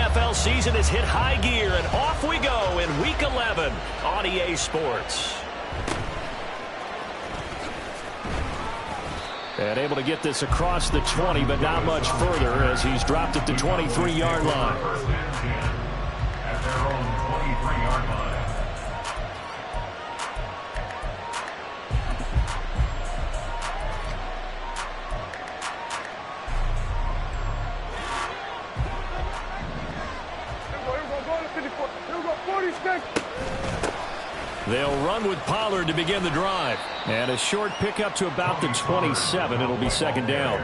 NFL season has hit high gear, and off we go in Week 11 on EA Sports. And able to get this across the 20, but not much further as he's dropped it to 23-yard line. At their own 23-yard line. They'll run with Pollard to begin the drive. And a short pickup to about the 27. It'll be second down.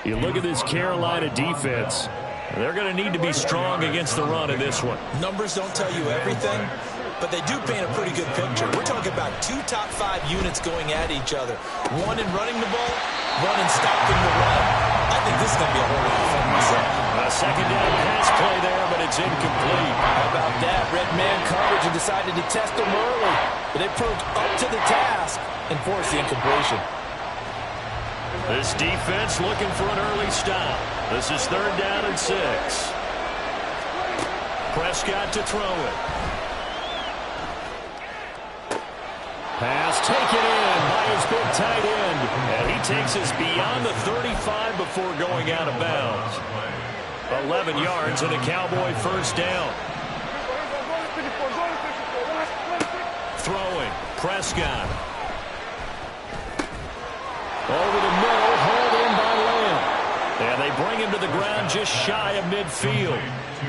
You look at this Carolina defense. They're going to need to be strong against the run in this one. Numbers don't tell you everything, but they do paint a pretty good picture. We're talking about 2 top 5 units going at each other. One in running the ball, one in stopping the run. I think this is going to be a whole lot of fun myself. A second down pass play there, but it's incomplete. How about that? Red man coverage and decided to test them early. But they proved up to the task and forced the incompletion. This defense looking for an early stop. This is 3rd down and 6. Prescott to throw it. Pass taken in by his big tight end. And he takes us beyond the 35 before going out of bounds. 11 yards and a Cowboy first down. Throwing. Prescott. Over the middle, hauled in by Lamb. And they bring him to the ground just shy of midfield.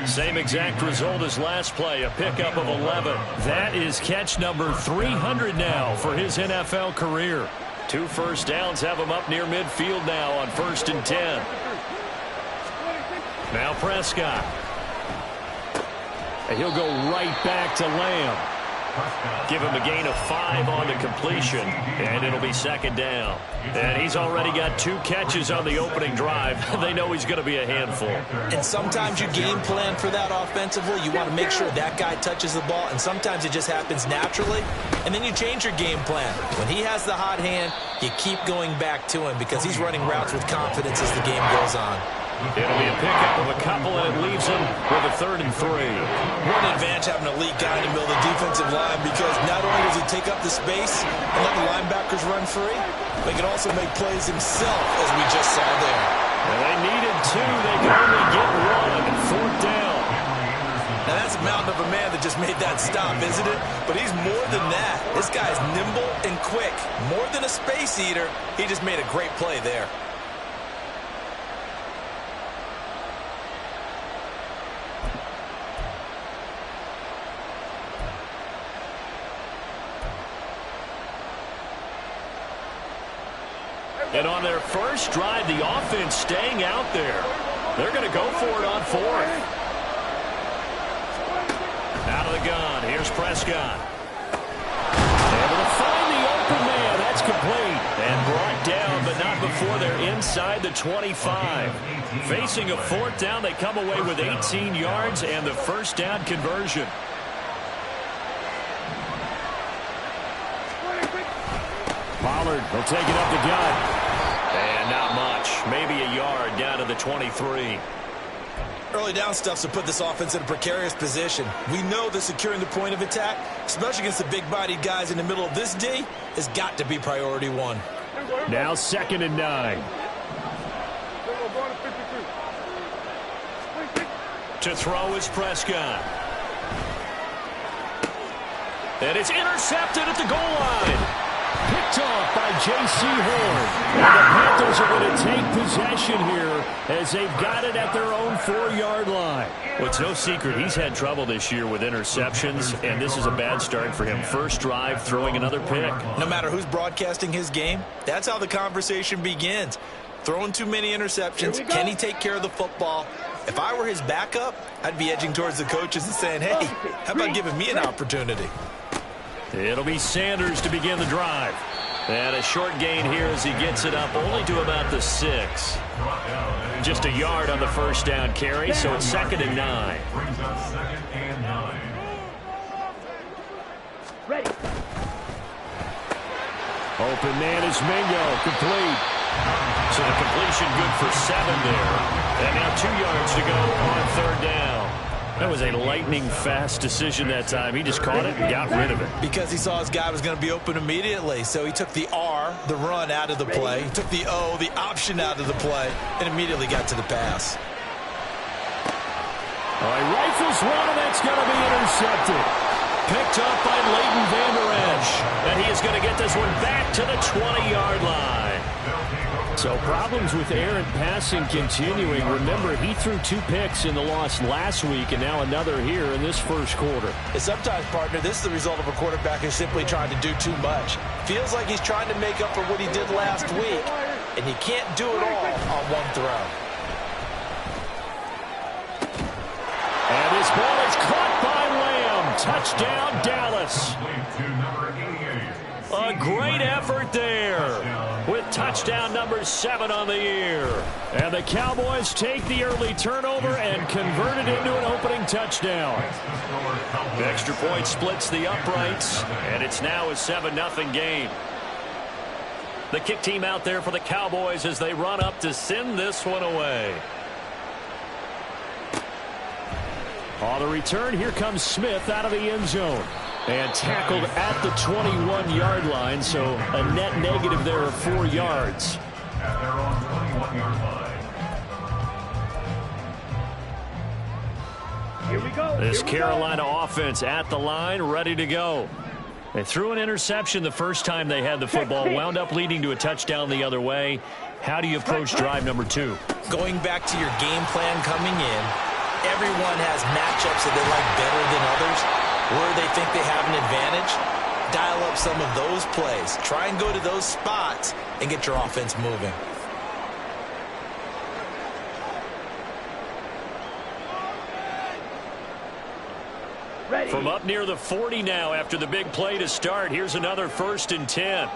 Same exact result as last play, a pickup of 11. That is catch number 300 now for his NFL career. 2 first downs have him up near midfield now on 1st and 10. Now Prescott. And he'll go right back to Lamb. Give him a gain of 5 on the completion, and it'll be second down. And he's already got 2 catches on the opening drive. They know he's going to be a handful. And sometimes you game plan for that offensively. You want to make sure that guy touches the ball, and sometimes it just happens naturally. And then you change your game plan. When he has the hot hand, you keep going back to him because he's running routes with confidence as the game goes on. It'll be a pickup of a couple, and it leaves him with a 3rd and 3. What an advantage having an elite guy in the middle of the defensive line, because not only does he take up the space and let the linebackers run free, but he can also make plays himself, as we just saw there. And they needed 2. They can only get 1. 4th down. Now that's a mountain of a man that just made that stop, isn't it? But he's more than that. This guy's nimble and quick. More than a space eater, he just made a great play there. And on their first drive, the offense staying out there. They're going to go for it on 4th. Out of the gun. Here's Prescott. Able to find the open man. That's complete. And brought down, but not before they're inside the 25. Facing a 4th down, they come away with 18 yards and the first down conversion. Pollard will take it up the gut. And not much. Maybe a yard down to the 23. Early down stuff's to put this offense in a precarious position. We know that securing the point of attack, especially against the big-bodied guys in the middle of this D, has got to be priority 1. Now 2nd and 9. To throw is Prescott. And it's intercepted at the goal line. Picked off by J.C. Horn. And the Panthers are going to take possession here as they've got it at their own 4-yard line. Well, it's no secret he's had trouble this year with interceptions, and this is a bad start for him. First drive, throwing another pick. No matter who's broadcasting his game, that's how the conversation begins. Throwing too many interceptions. Can he take care of the football? If I were his backup, I'd be edging towards the coaches and saying, hey, how about giving me an opportunity? It'll be Sanders to begin the drive. And a short gain here as he gets it up only to about the 6. Just a yard on the first down carry, so it's 2nd and 9. Ready. Open man is Mingo, complete. So the completion good for 7 there. And now 2 yards to go on 3rd down. That was a lightning-fast decision that time. He just caught it and got rid of it. Because he saw his guy was going to be open immediately. So he took the R, the run, out of the play. He took the O, the option, out of the play, and immediately got to the pass. All right, rifles one, and that's going to be intercepted. Picked up by Leighton Vander Esch. And he is going to get this one back to the 20-yard line. So problems with errant passing continuing. Remember, he threw 2 picks in the loss last week, and now another here in this first quarter. And sometimes, partner, this is the result of a quarterback who's simply trying to do too much. Feels like he's trying to make up for what he did last week, and you can't do it all on one throw. And this ball is caught by Lamb. Touchdown, Dallas. A great effort there with touchdown number 7 on the year. And the Cowboys take the early turnover and convert it into an opening touchdown. The extra point splits the uprights, and it's now a 7-0 game. The kick team out there for the Cowboys as they run up to send this one away. On the return, here comes Smith out of the end zone. And tackled at the 21-yard line, so a net negative there of 4 yards. At their own 21-yard line. Here we go. This Carolina offense at the line, ready to go. They threw an interception the first time they had the football, wound up leading to a touchdown the other way. How do you approach drive number 2? Going back to your game plan coming in, everyone has matchups that they like better than others. Where they think they have an advantage, dial up some of those plays. Try and go to those spots and get your offense moving. Ready. From up near the 40 now after the big play to start. Here's another 1st and 10.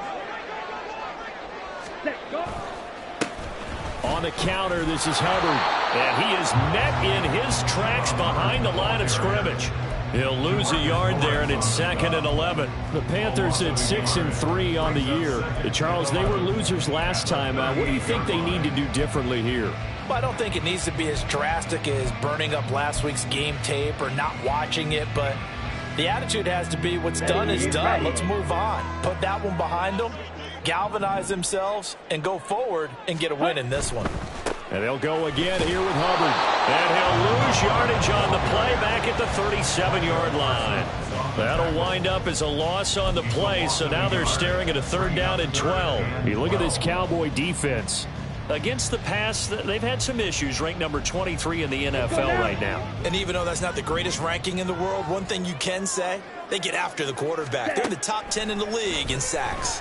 Let's go. On the counter, this is Hubbard. And he is met in his tracks behind the line of scrimmage. He'll lose a yard there, and it's 2nd and 11. The Panthers at 6-3 on the year. Charles, they were losers last time. What do you think they need to do differently here? Well, I don't think it needs to be as drastic as burning up last week's game tape or not watching it, but the attitude has to be what's done is done. Let's move on. Put that one behind them, galvanize themselves, and go forward and get a win in this one. And they'll go again here with Hubbard. And he'll lose yardage on the play back at the 37-yard line. That'll wind up as a loss on the play, so now they're staring at a 3rd down and 12. You look at this Cowboy defense. Against the pass, they've had some issues, ranked number 23 in the NFL right now. And even though that's not the greatest ranking in the world, one thing you can say, they get after the quarterback. They're in the top 10 in the league in sacks.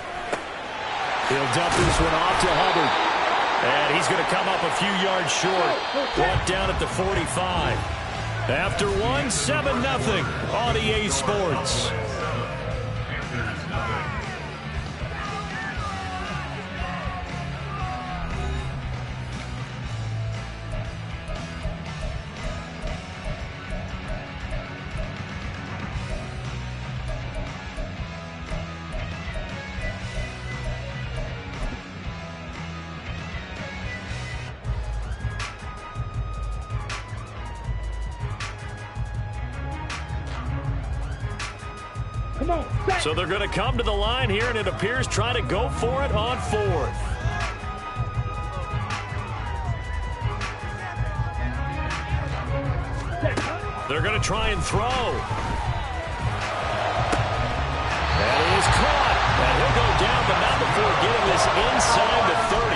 He'll dump this one off to Hubbard. And he's going to come up a few yards short. Brought down at the 45. After 7-0 on EA Sports. So they're going to come to the line here, and it appears trying to go for it on 4th. They're going to try and throw. And he is caught. And he'll go down, but not before getting this inside the 30.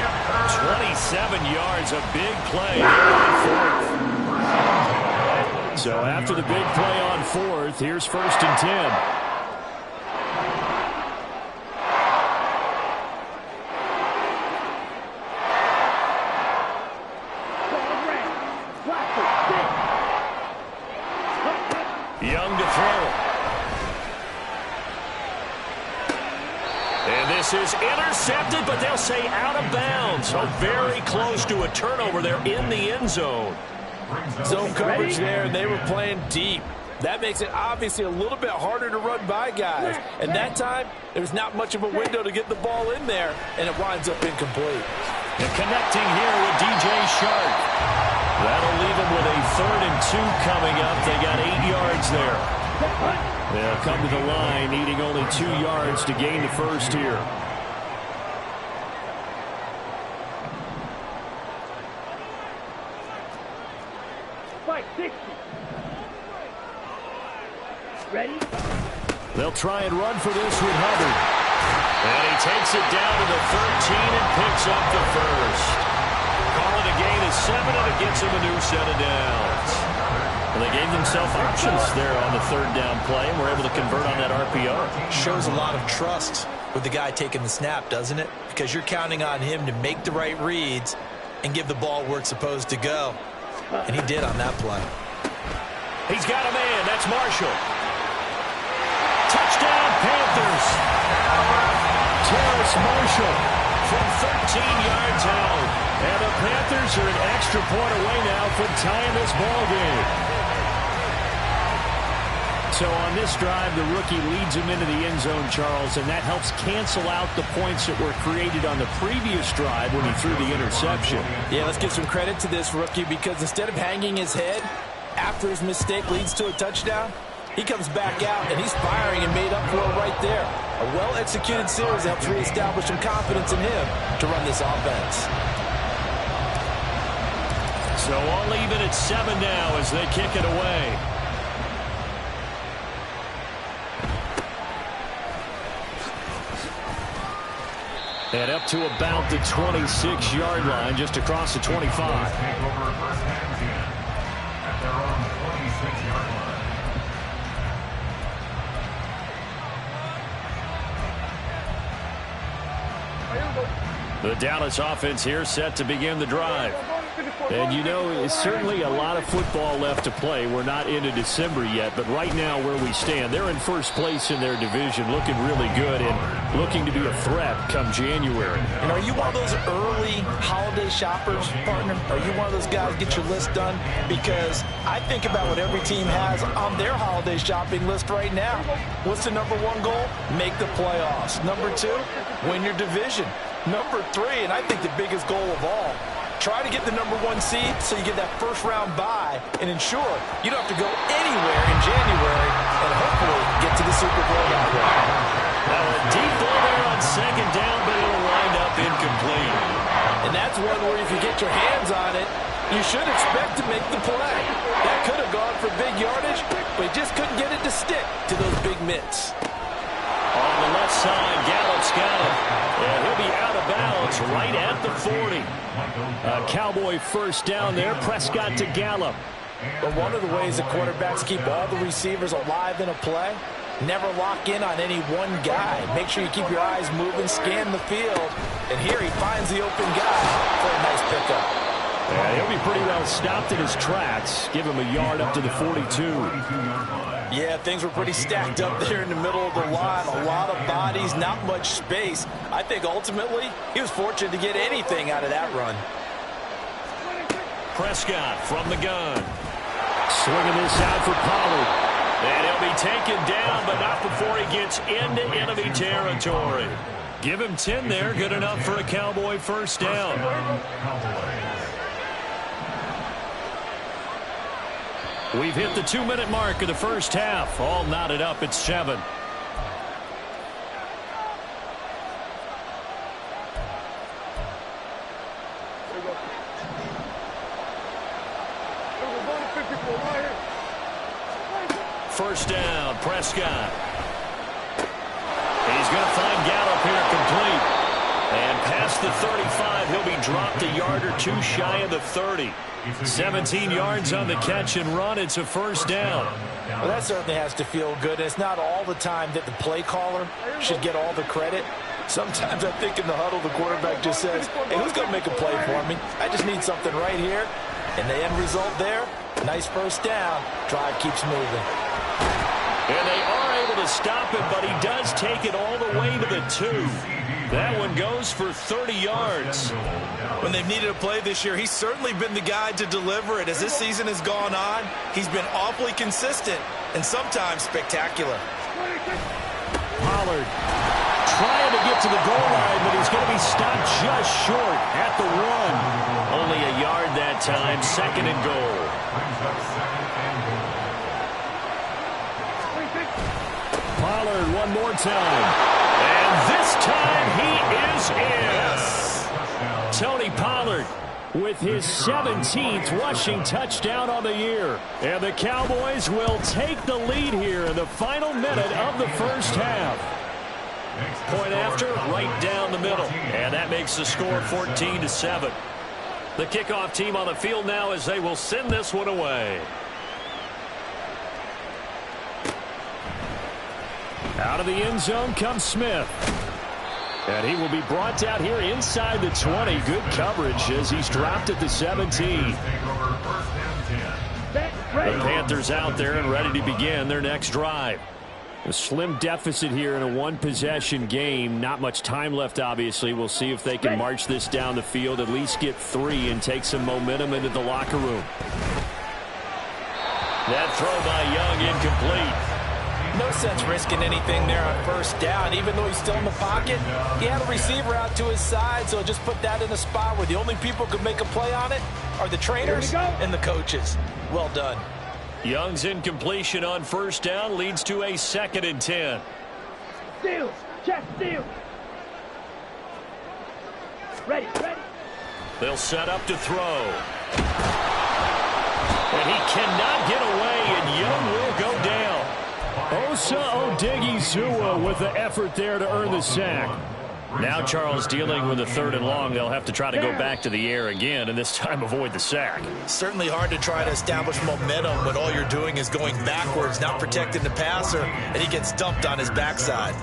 27 yards, a big play there on 4th. So after the big play on 4th, here's 1st and 10. Young to throw. And this is intercepted, but they'll say out of bounds. So very close to a turnover there in the end zone. Zone coverage there, and they were playing deep. That makes it obviously a little bit harder to run by guys. And that time, there's not much of a window to get the ball in there, and it winds up incomplete. And connecting here with DJ Shark. That'll leave them with a 3rd and 2 coming up. They got 8 yards there. They'll come to the line, needing only 2 yards to gain the first here. Fight 60. Ready? They'll try and run for this with Hubbard. And he takes it down to the 13 and picks up the first. Call it a gain of 7, and it gets him a new set of downs. And they gave themselves options there on the 3rd down play, and were able to convert on that RPO. Shows a lot of trust with the guy taking the snap, doesn't it? Because you're counting on him to make the right reads and give the ball where it's supposed to go. And he did on that play. He's got a man. That's Marshall. Touchdown, Panthers. Terrace Marshall from 13 yards out. And the Panthers are an extra point away now from tying this ball game. So on this drive, the rookie leads him into the end zone, Charles, and that helps cancel out the points that were created on the previous drive when he threw the interception. Yeah, let's give some credit to this rookie, because instead of hanging his head after his mistake leads to a touchdown, he comes back out and he's firing and made up for it right there. A well-executed series helps reestablish some confidence in him to run this offense. So I'll leave it at 7 now as they kick it away. And up to about the 26-yard line, just across the 25. Take over first and 10 at their own 26-yard line. The Dallas offense here set to begin the drive. And you know, it's certainly a lot of football left to play. We're not into December yet, but right now where we stand, they're in first place in their division, looking really good and looking to be a threat come January. And are you one of those early holiday shoppers, partner? Are you one of those guys get your list done? Because I think about what every team has on their holiday shopping list right now. What's the number 1 goal? Make the playoffs. Number 2, win your division. Number 3, and I think the biggest goal of all, try to get the number 1 seed so you get that first-round bye and ensure you don't have to go anywhere in January and hopefully get to the Super Bowl that way. Now a deep ball there on 2nd down, but it'll wind up incomplete. And that's one where if you get your hands on it, you should expect to make the play. That could have gone for big yardage, but he just couldn't get it to stick to those big mitts. On the left side, Gallup's got him. And he'll be out of bounds right at the 40. A Cowboy first down there. Prescott to Gallup. But one of the ways that quarterbacks keep all the receivers alive in a play, never lock in on any one guy. Make sure you keep your eyes moving, scan the field. And here he finds the open guy for a nice pickup. Yeah, he'll be pretty well stopped in his tracks. Give him a yard up to the 42. Yeah, things were pretty stacked up there in the middle of the line. A lot of bodies, not much space. I think ultimately he was fortunate to get anything out of that run. Prescott from the gun. Swinging this out for Pollard. And he'll be taken down, but not before he gets into enemy territory. Give him 10 there. Good enough for a Cowboy first down. We've hit the 2-minute mark of the first half. All knotted up at 7. First down, Prescott. He's going to find Gallup here complete. And past the 35, he'll be dropped a yard or 2 shy of the 30. 17 yards on the catch and run. It's a first down. Well, that certainly has to feel good. It's not all the time that the play caller should get all the credit. Sometimes I think in the huddle, the quarterback just says, hey, who's going to make a play for me? I just need something right here. And the end result there, nice first down. Drive keeps moving. And they are able to stop him, but he does take it all the way to the 2. That one goes for 30 yards. When they've needed a play this year, he's certainly been the guy to deliver it. As this season has gone on, he's been awfully consistent and sometimes spectacular. Pollard trying to get to the goal line, but he's going to be stopped just short at the 1. Only a yard that that time. 2nd and goal. Pollard one more time. And this time he is in. Tony Pollard with his 17th rushing touchdown on the year. And the Cowboys will take the lead here in the final minute of the first half. Point after, right down the middle. And that makes the score 14-7. The kickoff team on the field now as they will send this one away. Out of the end zone comes Smith. And he will be brought down here inside the 20. Good coverage as he's dropped at the 17. The Panthers out there and ready to begin their next drive. A slim deficit here in a one-possession game. Not much time left, obviously. We'll see if they can march this down the field, at least get 3, and take some momentum into the locker room. That throw by Young incomplete. No sense risking anything there on first down. Even though he's still in the pocket, he had a receiver out to his side, so just put that in a spot where the only people who can make a play on it are the trainers and the coaches. Well done. Young's incompletion on first down leads to a 2nd and 10. Steal. Check steal. Ready. They'll set up to throw. And he cannot get away, and Young will go down. Osa Odighizuwa with the effort there to earn the sack. Now Charles dealing with a 3rd and long. They'll have to try to go back to the air again, and this time avoid the sack. Certainly hard to try to establish momentum when all you're doing is going backwards, not protecting the passer, and he gets dumped on his backside.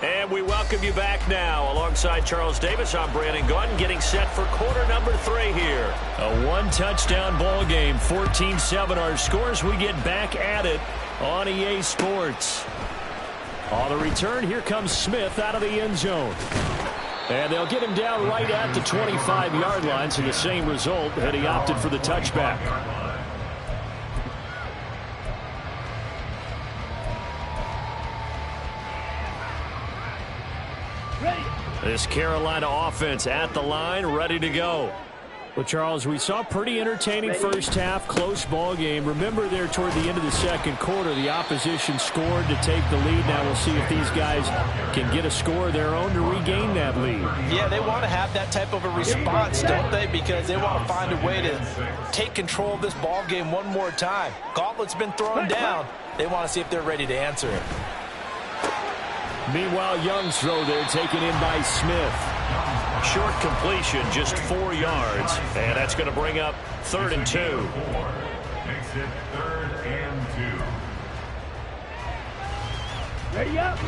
And we welcome you back now. Alongside Charles Davis, I'm Brandon Gaudin, getting set for quarter number 3 here. A one-touchdown ball game, 14-7 our scores. We get back at it on EA Sports. On the return, here comes Smith out of the end zone. And they'll get him down right at the 25-yard line, so the same result, and he opted for the touchback. This Carolina offense at the line, ready to go. Well, Charles, we saw pretty entertaining first half, close ball game. Remember there toward the end of the second quarter, the opposition scored to take the lead. Now we'll see if these guys can get a score of their own to regain that lead. Yeah, they want to have that type of a response, don't they? Because they want to find a way to take control of this ball game one more time. Gauntlet's been thrown down. They want to see if they're ready to answer it. Meanwhile, Young's throw there taken in by Smith. Short completion, just 4 yards. And that's going to bring up 3rd and 2. Makes it 3rd and 2. Ready up.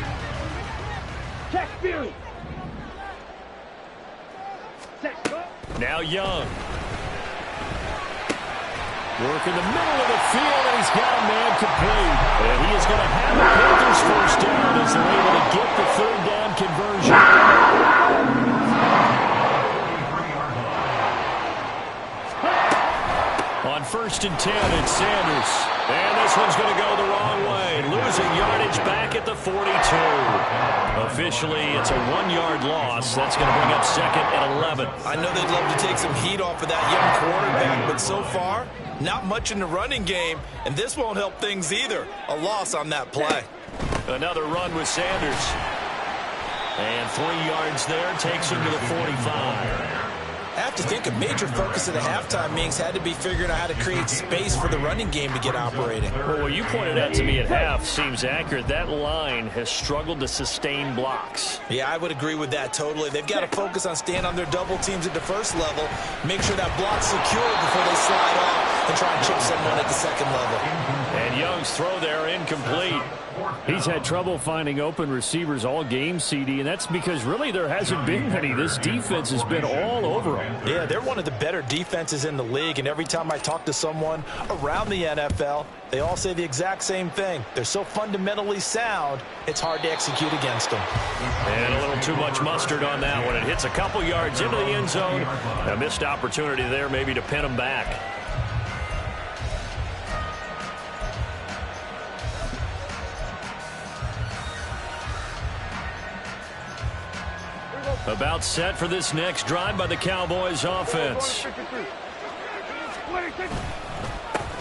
Check Fury. Set, go. Now Young. Work in the middle of the field, and he's got a man complete. And he is going to have the Panthers first down as they're able to get the 3rd down conversion. On 1st and 10, it's Sanders. And this one's going to go the wrong way. Losing yardage back at the 42. Officially, it's a 1-yard loss. That's going to bring up 2nd and 11. I know they'd love to take some heat off of that young quarterback, but so far, not much in the running game, and this won't help things either. A loss on that play. Another run with Sanders. And 3 yards there takes him to the 45. I have to think a major focus of the halftime meetings had to be figuring out how to create space for the running game to get operating. Well, what you pointed out to me at half seems accurate. That line has struggled to sustain blocks. Yeah, I would agree with that totally. They've got to focus on staying on their double teams at the first level, make sure that block's secure before they slide off and try and chip someone at the second level. And Young's throw there incomplete. He's had trouble finding open receivers all game, CD, and that's because really there hasn't been many. This defense has been all over them. Yeah, they're one of the better defenses in the league, and every time I talk to someone around the NFL, they all say the exact same thing. They're so fundamentally sound, it's hard to execute against them. And a little too much mustard on that one. It hits a couple yards into the end zone. A missed opportunity there maybe to pin them back. About set for this next drive by the Cowboys offense.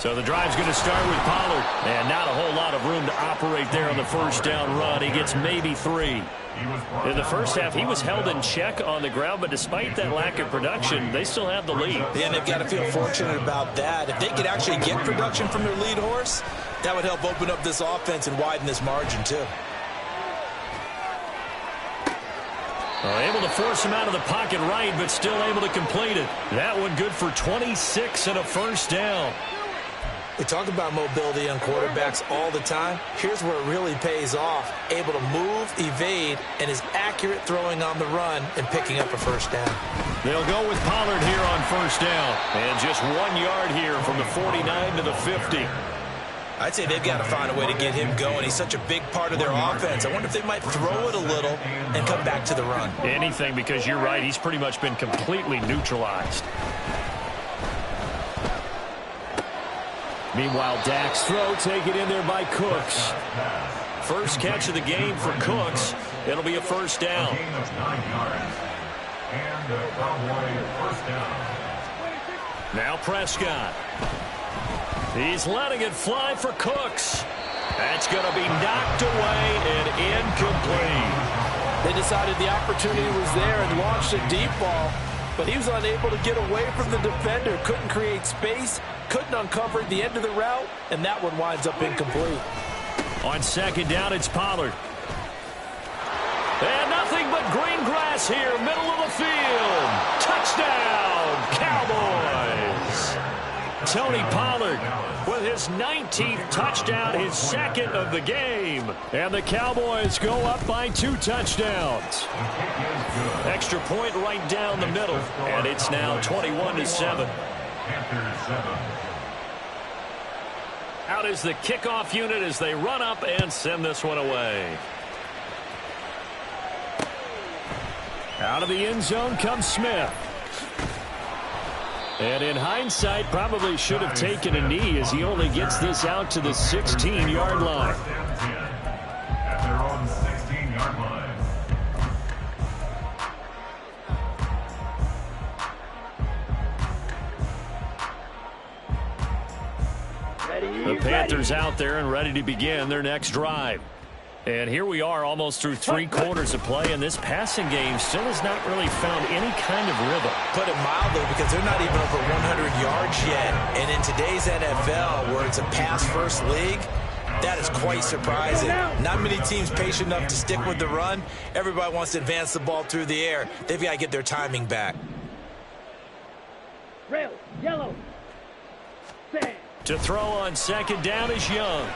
So the drive's going to start with Pollard. And not a whole lot of room to operate there on the first down run. He gets maybe 3. In the first half, he was held in check on the ground, but despite that lack of production, they still have the lead. Yeah, and they've got to feel fortunate about that. If they could actually get production from their lead horse, that would help open up this offense and widen this margin, too. Able to force him out of the pocket right, but still able to complete it. That one good for 26 and a first down. We talk about mobility on quarterbacks all the time. Here's where it really pays off. Able to move, evade, and is accurate throwing on the run and picking up a first down. They'll go with Pollard here on first down. And just 1 yard here from the 49 to the 50. I'd say they've got to find a way to get him going. He's such a big part of their offense. I wonder if they might throw it a little and come back to the run. Anything, because you're right. He's pretty much been completely neutralized. Meanwhile, Dak's throw taken in there by Cooks. First catch of the game for Cooks. It'll be a first down. Now Prescott. He's letting it fly for Cooks. That's going to be knocked away and incomplete. They decided the opportunity was there and launched a deep ball, but he was unable to get away from the defender. Couldn't create space, couldn't uncover the end of the route, and that one winds up incomplete. On second down, it's Pollard. And nothing but green grass here, middle of the field. Touchdown, Cowboys. Tony Pollard with his 19th touchdown, his second of the game. And the Cowboys go up by 2 touchdowns. Extra point right down the middle. And it's now 21-7. Out is the kickoff unit as they run up and send this one away. Out of the end zone comes Smith. And in hindsight, probably should have taken a knee as he only gets this out to the 16-yard line. At their own 16-yard line. The Panthers out there and ready to begin their next drive. And here we are almost through 3 quarters of play, and this passing game still has not really found any kind of rhythm. Put it mildly, because they're not even over 100 yards yet. And in today's NFL, where it's a pass-first league, that is quite surprising. Not many teams patient enough to stick with the run. Everybody wants to advance the ball through the air. They've got to get their timing back. Red, yellow, sand. To throw on second down is Young.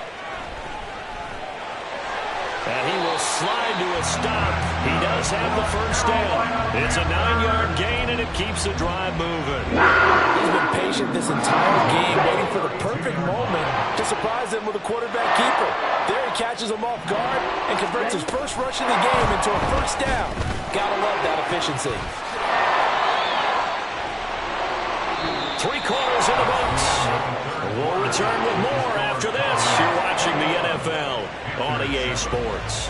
And he will slide to a stop. He does have the first down. It's a 9-yard gain, and it keeps the drive moving. He's been patient this entire game, waiting for the perfect moment to surprise them with a quarterback keeper. There he catches him off guard and converts his first rush of the game into a first down. Gotta love that efficiency. 3 quarters in the books. We'll return with more after this. You're watching the NFL on EA Sports.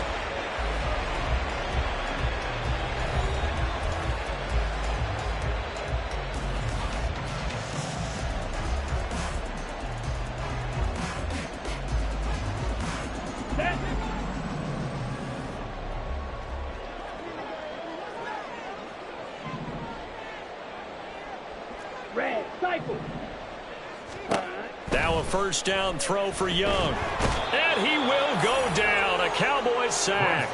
Red, cycle. Now a first down throw for Young. And he will go down. A Cowboys sack.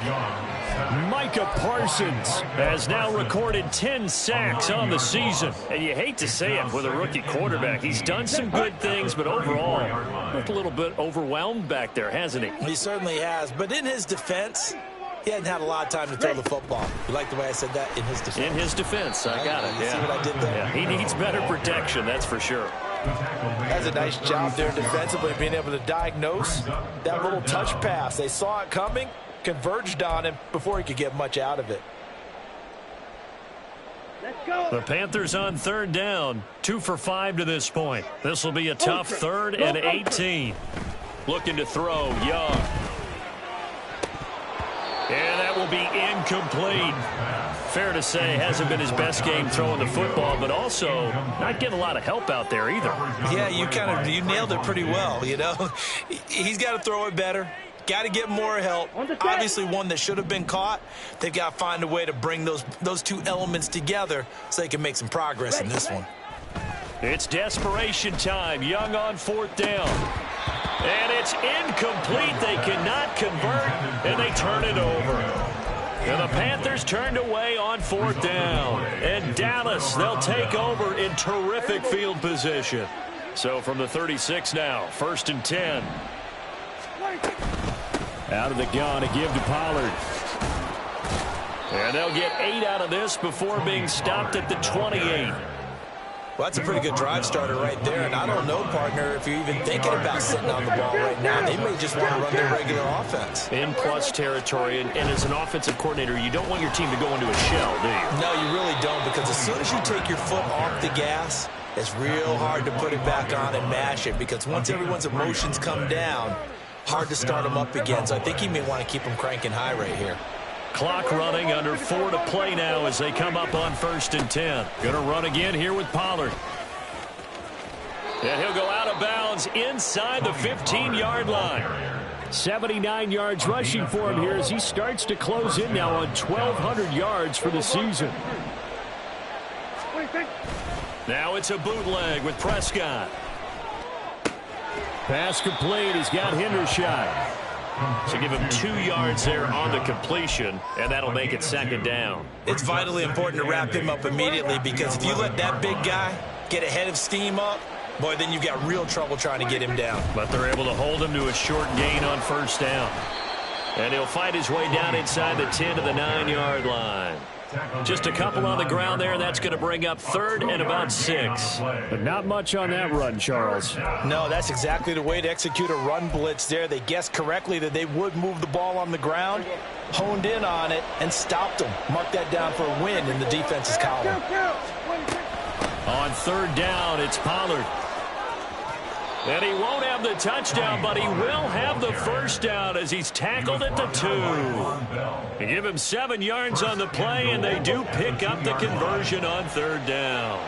Micah Parsons has now recorded 10 sacks on the season. And you hate to say it with a rookie quarterback. He's done some good things, but overall, looked a little bit overwhelmed back there, hasn't he? He certainly has. But in his defense, he hadn't had a lot of time to throw the football. You like the way I said that? In his defense. In his defense. I got it. You see what I did there? Yeah, he needs better protection, that's for sure. That's a nice job there defensively, being able to diagnose that little touch pass. They saw it coming, converged on him before he could get much out of it. Let's go. The Panthers on third down, 2 for 5 to this point. This will be a tough 3rd and 18. Looking to throw, Young. And that will be incomplete. Fair to say, hasn't been his best game throwing the football, but also not getting a lot of help out there either. Yeah, you nailed it pretty well, you know. He's got to throw it better. Got to get more help. Obviously one that should have been caught. They've got to find a way to bring those two elements together so they can make some progress in this one. It's desperation time. Young on 4th down. And it's incomplete. They cannot convert, and they turn it over. And the Panthers turned away on 4th down. And Dallas, they'll take over in terrific field position. So from the 36 now, 1st and 10. Out of the gun, a give to Pollard. And they'll get 8 out of this before being stopped at the 28. Well, that's a pretty good drive starter right there. And I don't know, partner, if you're even thinking about sitting on the ball right now. They may just want to run their regular offense. In plus territory. And as an offensive coordinator, you don't want your team to go into a shell, do you? No, you really don't, because as soon as you take your foot off the gas, it's real hard to put it back on and mash it, because once everyone's emotions come down, hard to start them up again. So I think you may want to keep them cranking high right here. Clock running, under 4 to play now as they come up on 1st and 10. Gonna run again here with Pollard. And he'll go out of bounds inside the 15-yard line. 79 yards rushing for him here as he starts to close in now on 1,200 yards for the season. Now it's a bootleg with Prescott. Pass complete. He's got Hendershot. So give him 2 yards there on the completion, and that'll make it 2nd down. It's vitally important to wrap him up immediately, because if you let that big guy get a head of steam up, boy, then you've got real trouble trying to get him down. But they're able to hold him to a short gain on 1st down. And he'll fight his way down inside the 10 to the 9-yard line. Just a couple on the ground there, and that's going to bring up 3rd and about 6. But not much on that run, Charles. No, that's exactly the way to execute a run blitz there. They guessed correctly that they would move the ball on the ground, honed in on it, and stopped them. Mark that down for a win in the defense's column. On 3rd down, it's Pollard. And he won't have the touchdown, but he will have the 1st down as he's tackled at the 2. They give him 7 yards on the play, and they do pick up the conversion on 3rd down.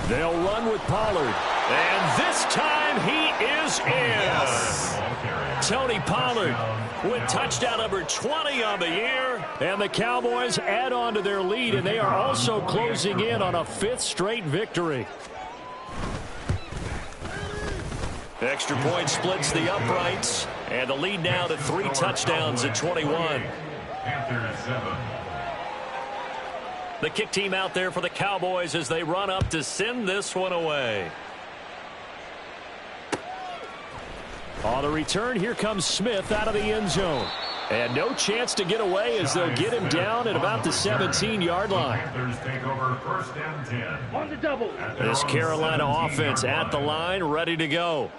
They'll run with Pollard. And this time he is in. Tony Pollard with touchdown number 20 on the year. And the Cowboys add on to their lead, and they are also closing in on a 5th straight victory. Extra point splits the uprights, and the lead now to 3 touchdowns at 21. The kick team out there for the Cowboys as they run up to send this one away. On the return, here comes Smith out of the end zone. And no chance to get away as they'll get him down at about the 17-yard line. On the double. This Carolina offense at the line, ready to go.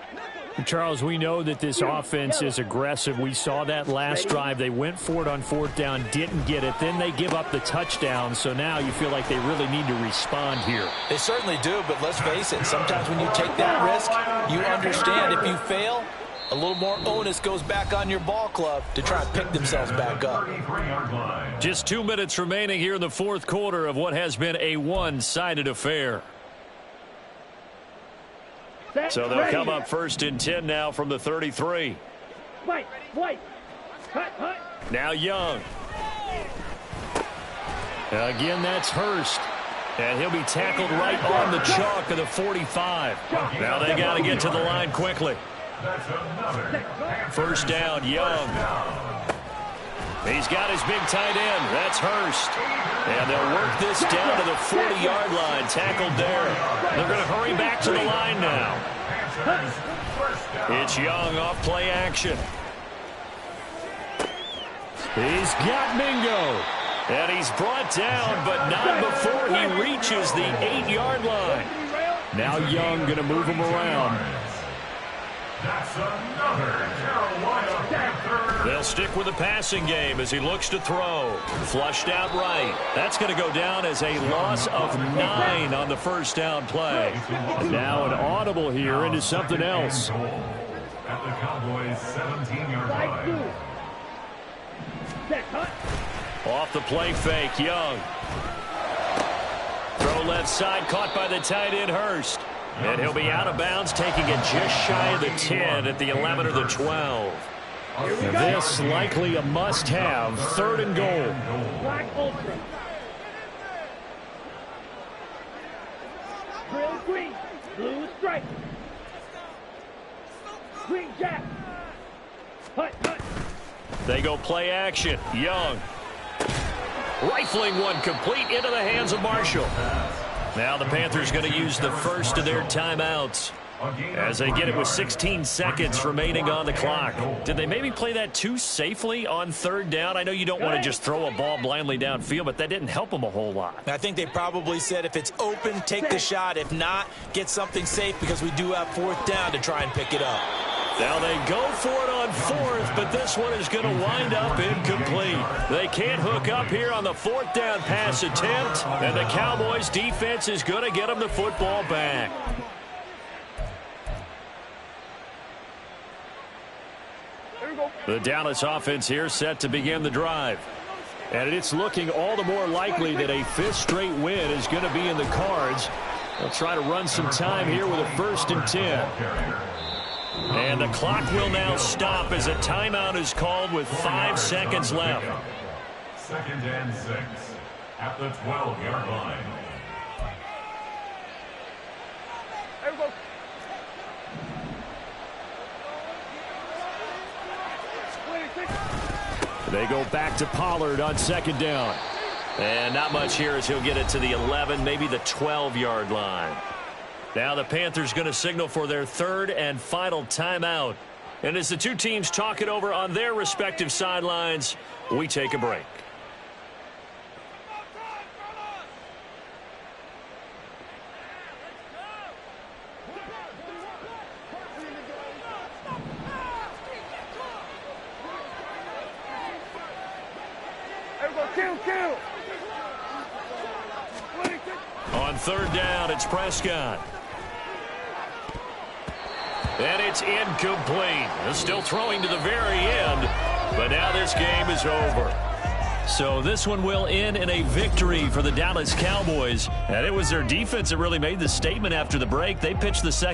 Charles, we know that this offense is aggressive. We saw that last drive. They went for it on 4th down, didn't get it. Then they give up the touchdown. So now you feel like they really need to respond here. They certainly do, but let's face it. Sometimes when you take that risk, you understand if you fail, a little more onus goes back on your ball club to try and pick themselves back up. Just 2 minutes remaining here in the 4th quarter of what has been a one-sided affair. So they'll come up 1st and 10 now from the 33. White. Hut. Now Young. Again, that's Hurst. And he'll be tackled right on the chalk of the 45. Now they got to get to the line quickly. That's another. First down, Young. He's got his big tight end. That's Hurst. And they'll work this down to the 40-yard line. Tackled there. They're going to hurry back to the line now. It's Young off play action. He's got Mingo. And he's brought down, but not before he reaches the 8-yard line. Now Young going to move him around. That's another Carolina Panther. They'll stick with the passing game as he looks to throw. Flushed out right. That's going to go down as a loss of 9 on the first down play. And now an audible here into something else. At the Cowboys' 17-yard line. Off the play fake, Young. Throw left side, caught by the tight end, Hurst. And he'll be out of bounds, taking it just shy of the 10 at the 11 or the 12. This likely a must-have, 3rd and goal. Black Ultra. Grill green. Blue stripe. Green jack. Hut, hut. They go play action. Young. Rifling one complete into the hands of Marshall. Now the Panthers going to use the first of their timeouts as they get it with 16 seconds remaining on the clock. Did they maybe play that too safely on 3rd down? I know you don't want to just throw a ball blindly downfield, but that didn't help them a whole lot. I think they probably said if it's open, take the shot. If not, get something safe because we do have 4th down to try and pick it up. Now they go for it on 4th, but this one is going to wind up incomplete. They can't hook up here on the 4th down pass attempt, and the Cowboys defense is going to get them the football back. The Dallas offense here set to begin the drive. And it's looking all the more likely that a 5th straight win is going to be in the cards. They'll try to run some time here with a 1st and 10. And the clock will now stop as a timeout is called with 5 seconds left. 2nd and 6 at the 12-yard line. They go back to Pollard on 2nd down. And not much here as he'll get it to the 11, maybe the 12-yard line. Now the Panthers going to signal for their 3rd and final timeout. And as the two teams talk it over on their respective sidelines, we take a break. On 3rd down, it's Prescott. And it's incomplete. Still throwing to the very end, but now this game is over. So this one will end in a victory for the Dallas Cowboys. And it was their defense that really made the statement after the break. They pitched the second